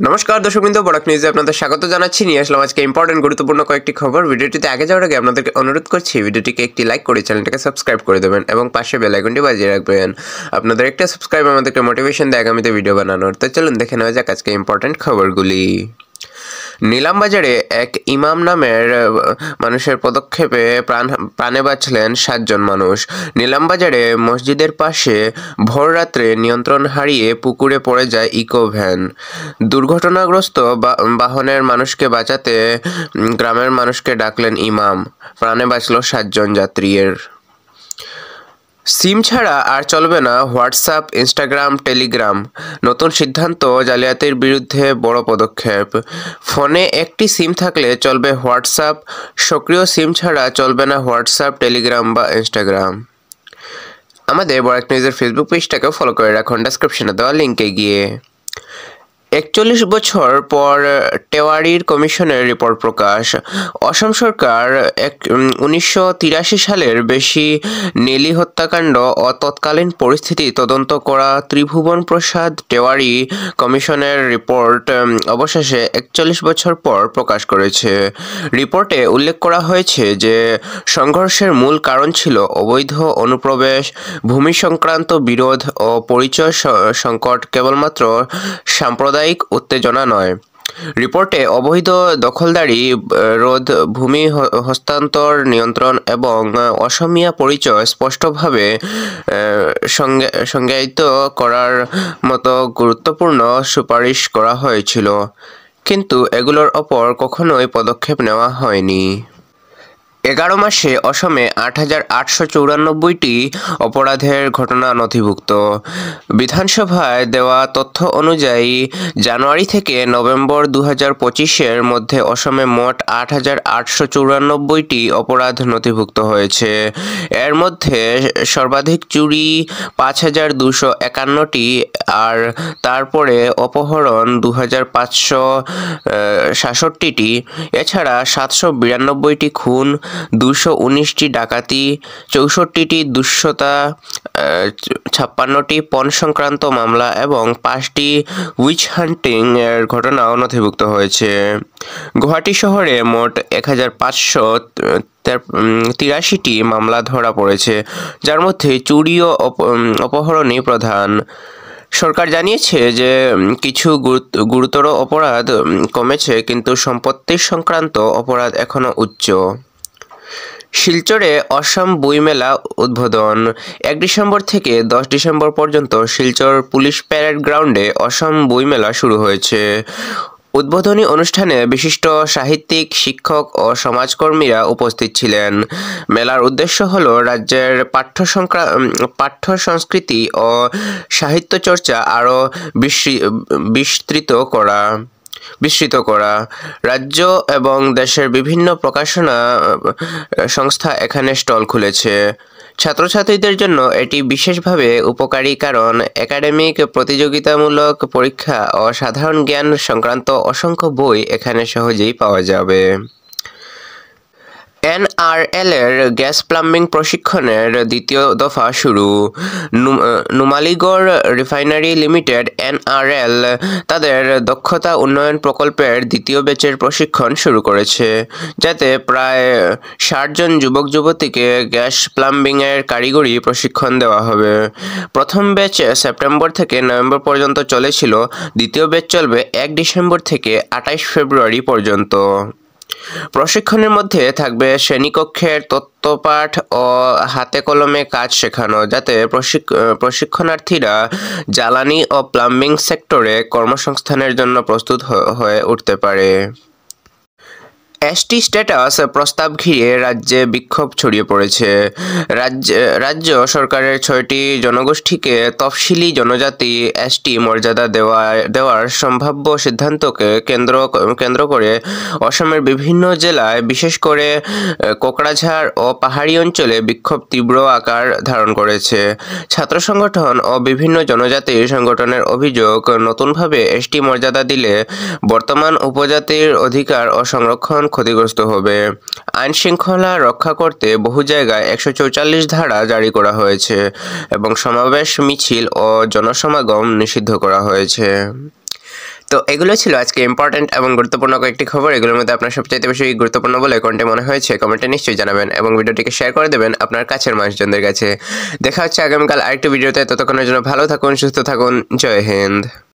নমস্কার দর্শকবৃন্দ, বরাক নিউজে আপনাদের স্বাগত জানাচ্ছি। নিয়ে আসলাম আজকে ইম্পর্টেন্ট গুরুত্বপূর্ণ কয়েকটি খবর। ভিডিওটিতে আগে যাওয়ার আগে আপনাদেরকে অনুরোধ করছি ভিডিওটিকে একটি লাইক করে চ্যানেলটাকে সাবস্ক্রাইব করে দেবেন এবং পাশে বেল আইকনটি বাজিয়ে রাখবেন। আপনাদের একটা সাবস্ক্রাইব আমাদেরকে মোটিভেশন দেয় আগামীতে ভিডিও বানানোর। তো চলুন দেখে নেওয়া যাক আজকে ইম্পর্টেন্ট খবরগুলি। নিলামবাজারে এক ইমাম নামের মানুষের পদক্ষেপে প্রাণে বাঁচলেন 7 জন মানুষ। নিলামবাজারে মসজিদের পাশে ভোররাত্রে নিয়ন্ত্রণ হারিয়ে পুকুরে পড়ে যায় ইকো ভ্যান। দুর্ঘটনাগ্রস্ত বাহনের মানুষকে বাঁচাতে গ্রামের মানুষকে ডাকলেন ইমাম। প্রাণে বাঁচল 7 জন যাত্রীর। সিম ছাড়া আর চলবে না হোয়াটসঅ্যাপ, ইনস্টাগ্রাম, টেলিগ্রাম। নতুন সিদ্ধান্ত জালিয়াতির বিরুদ্ধে বড় পদক্ষেপ। ফোনে একটি সিম থাকলে চলবে হোয়াটসঅ্যাপ, সক্রিয় সিম ছাড়া চলবে না হোয়াটসঅ্যাপ, টেলিগ্রাম বা ইনস্টাগ্রাম। আমাদের বরাক নিউজের ফেসবুক পেজটাকেও ফলো করে রাখুন ডেসক্রিপশনে দেওয়া লিঙ্কে গিয়ে। 41 বছর পর টেওয়ারির কমিশনের রিপোর্ট প্রকাশ। অসম সরকার 1983 সালের বেশি নেলি হত্যাকাণ্ড ও তৎকালীন পরিস্থিতি তদন্ত করা ত্রিভুবন প্রসাদ টেওয়ারি কমিশনের রিপোর্ট অবশেষে 41 বছর পর প্রকাশ করেছে। রিপোর্টে উল্লেখ করা হয়েছে যে সংঘর্ষের মূল কারণ ছিল অবৈধ অনুপ্রবেশ, ভূমি সংক্রান্ত বিরোধ ও পরিচয় সংকট, কেবলমাত্র সাম্প্রদায়িক উত্তেজনা নয়। রিপোর্টে অবৈধ দখলদারি রোধ, ভূমি হস্তান্তর নিয়ন্ত্রণ এবং অসমীয়া পরিচয় স্পষ্টভাবে সংজ্ঞায়িত করার মতো গুরুত্বপূর্ণ সুপারিশ করা হয়েছিল, কিন্তু এগুলোর ওপর কখনোই পদক্ষেপ নেওয়া হয়নি। 11 মাসে অসমে 8,894টি অপরাধের ঘটনা নথিভুক্ত। বিধানসভায় দেওয়া তথ্য অনুযায়ী জানুয়ারি থেকে নভেম্বর 2025-এর মধ্যে অসমে মোট 8,894টি অপরাধ নথিভুক্ত হয়েছে। এর মধ্যে সর্বাধিক চুরি 5,251টি, আর তারপরে অপহরণ 2,566টি। এছাড়া 792টি খুন, 219টি ডাকাতি, 64টি দুঃস্থতা, 56টি পণ সংক্রান্ত মামলা এবং 5টি উইচ হান্টিং এর ঘটনাও নথিভুক্ত হয়েছে। গুয়াহাটি শহরে মোট 1,583টি মামলা ধরা পড়েছে, যার মধ্যে চুরি ও অপহরণই প্রধান। সরকার জানিয়েছে যে কিছু গুরুতর অপরাধ কমেছে, কিন্তু সম্পত্তি সংক্রান্ত অপরাধ এখনও উচ্চ। শিলচরে অসম বইমেলা উদ্বোধন। 1 ডিসেম্বর থেকে 10 ডিসেম্বর পর্যন্ত শিলচর পুলিশ প্যারেড গ্রাউন্ডে অসম বইমেলা শুরু হয়েছে। উদ্বোধনী অনুষ্ঠানে বিশিষ্ট সাহিত্যিক, শিক্ষক ও সমাজকর্মীরা উপস্থিত ছিলেন। মেলার উদ্দেশ্য হল রাজ্যের পাঠ্য সংস্কৃতি ও সাহিত্য চর্চা আরও বিস্তৃত করা। রাজ্য এবং দেশের বিভিন্ন প্রকাশনা সংস্থা এখানে স্টল খুলেছে। ছাত্রছাত্রীদের জন্য এটি বিশেষভাবে উপকারী, কারণ একাডেমিক, প্রতিযোগিতামূলক পরীক্ষা ও সাধারণ জ্ঞান সংক্রান্ত অসংখ্য বই এখানে সহজেই পাওয়া যাবে। NRL-এর গ্যাস প্লাম্বিং প্রশিক্ষণের দ্বিতীয় দফা শুরু। নুমালীগড় রিফাইনারি লিমিটেড NRL তাদের দক্ষতা উন্নয়ন প্রকল্পের দ্বিতীয় ব্যাচের প্রশিক্ষণ শুরু করেছে, যাতে প্রায় 60 জন যুবক যুবতীকে গ্যাস প্লাম্বিংয়ের কারিগরি প্রশিক্ষণ দেওয়া হবে। প্রথম ব্যাচ সেপ্টেম্বর থেকে নভেম্বর পর্যন্ত চলেছিল, দ্বিতীয় ব্যাচ চলবে 1 ডিসেম্বর থেকে 28 ফেব্রুয়ারি পর্যন্ত। প্রশিক্ষণের মধ্যে থাকবে শ্রেণীকক্ষের তত্ত্বপাঠ ও হাতে কলমে কাজ শেখানো, যাতে প্রশিক্ষণার্থীরা জ্বালানি ও প্লাম্বিং সেক্টরে কর্মসংস্থানের জন্য প্রস্তুত হয়ে উঠতে পারে। ST স্ট্যাটাস প্রস্তাব ঘিরে রাজ্যে বিক্ষোভ ছড়িয়ে পড়েছে। রাজ্য সরকারের 6টি জনগোষ্ঠীকে তফসিলি জনজাতি ST মর্যাদা দেওয়ার সম্ভাব্য সিদ্ধান্তকে কেন্দ্র করে অসমের বিভিন্ন জেলায়, বিশেষ করে কোকড়াঝাড় ও পাহাড়ি অঞ্চলে বিক্ষোভ তীব্র আকার ধারণ করেছে। ছাত্র সংগঠন ও বিভিন্ন জনজাতির সংগঠনের অভিযোগ, নতুনভাবে ST মর্যাদা দিলে বর্তমান উপজাতির অধিকার ও সংরক্ষণ ক্ষতিগ্রস্ত হবে। আইন শৃঙ্খলা রক্ষা করতে বহু জায়গায় 144 ধারা জারি করা হয়েছে এবং সমাবেশ, মিছিল ও জনসমাগম নিষিদ্ধ করা হয়েছে। তো এগুলো ছিল আজকে ইম্পর্টেন্ট এবং গুরুত্বপূর্ণ কয়েকটি খবর। এগুলোর মধ্যে আপনার সবচাইতে বেশি গুরুত্বপূর্ণ বলে কোনটি মনে হয়েছে কমেন্টে নিশ্চয়ই জানাবেন এবং ভিডিওটিকে শেয়ার করে দেবেন আপনার কাছের মানুষজনদের কাছে। দেখা হচ্ছে আগামীকাল আরেকটি ভিডিওতে। ততক্ষণের জন্য ভালো থাকুন, সুস্থ থাকুন। জয় হিন্দ।